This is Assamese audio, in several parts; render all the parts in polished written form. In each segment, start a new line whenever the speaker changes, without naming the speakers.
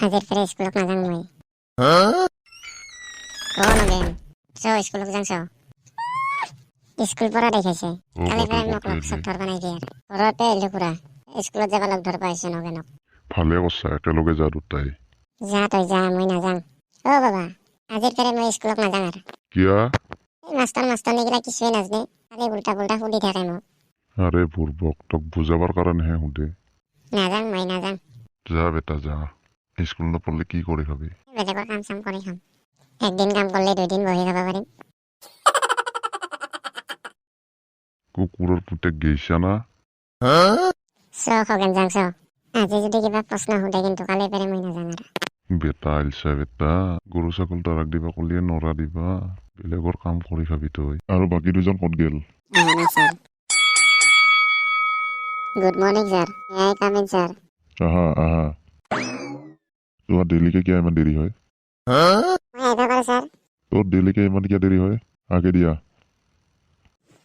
আজিৰ পৰা স্কুলত নাযাওঁ মই। নগেন স্কুলত যাওঁ স্কুল পৰা দেখাইছে কালি পৰা মোক লগ চগ ধৰবা নাই দিয়ে ঘৰতে আহিলো পুৰা স্কুলত যাবা লগ ধৰবা আহিছে নগেনক।
ভালে কৈছা, একেলগে যা দুটাই।
যা তই যা, মই নাযাওঁ। অ বাবা, আজিৰ পৰা মই স্কুলত নাযাওঁ আৰু।
কিয়া?
মাষ্টৰনীগিলা কিছুৱে নাজানে, খালি উল্টা পুল্টা সুধি থাকে মোক।
আৰে বুৰ্বক, তোক বুজাবাৰ কাৰণেহে সুধে।
নাযাওঁ মই নাযাওঁ।
যা বেটা যা, স্কুল নপঢ়লে কি কৰি খাবি?
বেলেগৰ কাম চাম কৰি খাম। একদিন কাম কৰিলে 2 দিন বহি খাব পাৰিম।
কুকুৰৰ পুতেক গেইছা না?
খগেন যাওঁ আজি যদি কিবা প্ৰশ্ন সোধে কিন্তু কালি পৰা মই নাযাওঁ আৰু।
বেটা আইলছা বেটা, গৰু ছাগল তাৰাক দিবা কলিয়ে নৰা দিবা, বেলেগৰ কাম কৰি খাবি তই। আৰু বাকী দুজন ক'ত গেল?
Good morning sir, may I come in sir?
আহা আহা। তোমাৰ ডেইলিকে কিয় ইমান দেৰি হয়?
মই আহিব পাৰোঁ ছাৰ?
তোৰ ডেইলিকে ইমান কিয় দেৰি হয়? আগে দিয়া।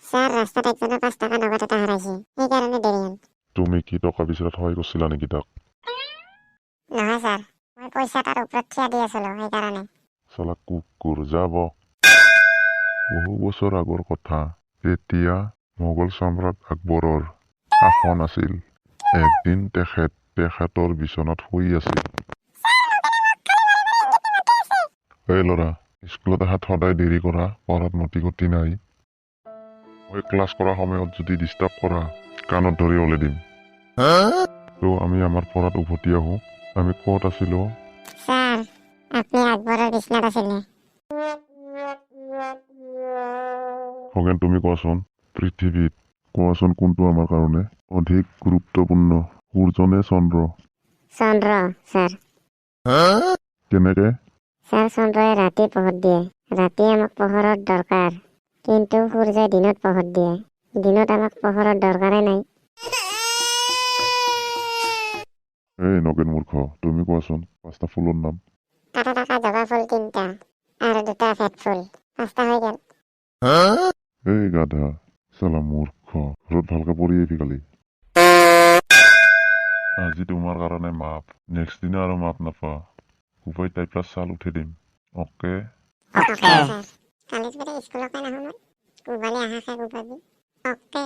ছাৰ ৰাস্তাত একজনৰ 5 টকা নগদ এটা হেৰাইছে, সেইকাৰণে দেৰি হ'ল।
তুমি কি টকা বিচৰাত সহায় কৰিছিলা নেকি তাক?
নহয় ছাৰ, মই পইচা তাৰ ওপৰত থিয়া দি আছিলো সেইকাৰণে।
চালা কুকুৰ, যাব। বহু বছৰ আগৰ কথা, তেতিয়া মোগল সম্ৰাট আকবৰৰ শাসন আছিল। একদিন তেখেতৰ বিচনাত শুই আছিল। এই ল'ৰা, স্কুলত অহাত সদায় দেৰি কৰা, পঢ়াত মতি গতি নাই। মই ক্লাছ কৰা সময়ত যদি ডিষ্টাৰ্ব কৰা, কাণত ধৰি ওলাই দিম। তো আমি আমাৰ পঢ়াত উভতি আহো। আমি ক'ত আছিলো?
ছাৰ, আপুনি আকবৰৰ বিচনাত আছিলে।
খগেন, তুমি কোৱাচোন, পৃথিৱীত কোৱাচোন কোনটো আমাৰ কাৰণে অধিক গুৰুত্বপূৰ্ণ, সূৰ্য নে চন্দ্ৰ?
চন্দ্ৰ ছাৰ।
কেনেকে?
ছাৰ, চন্দ্ৰই ৰাতি পোহৰ দিয়ে, ৰাতি আমাক পোহৰৰ দৰকাৰ, কিন্তু সূৰ্যই দিনত পোহৰ দিয়ে, দিনত আমাক পোহৰৰ দৰকাৰে নাই।
এই নগেন মূৰ্খ, তুমি কোৱাচোন 5টা ফুলৰ নাম।
কাটা টাকা জবা ফুল 3টা আৰু 2টা ফেট ফুল, 5টা হৈ গেল।
এই গাধা, চালা মূৰ্খ, ঘৰত ভালকে পঢ়ি আহিবি কালি। আজি তোমাৰ কাৰণে মাপ, নেক্সট দিনা আৰু মাপ নাপা। উপায় টাইপ চাল উঠি দিম। অকে?
ছাৰ, কালিৰ পৰা স্কুলকে নাহো মই, কোবালি আহাকে কোবাবি। অকে।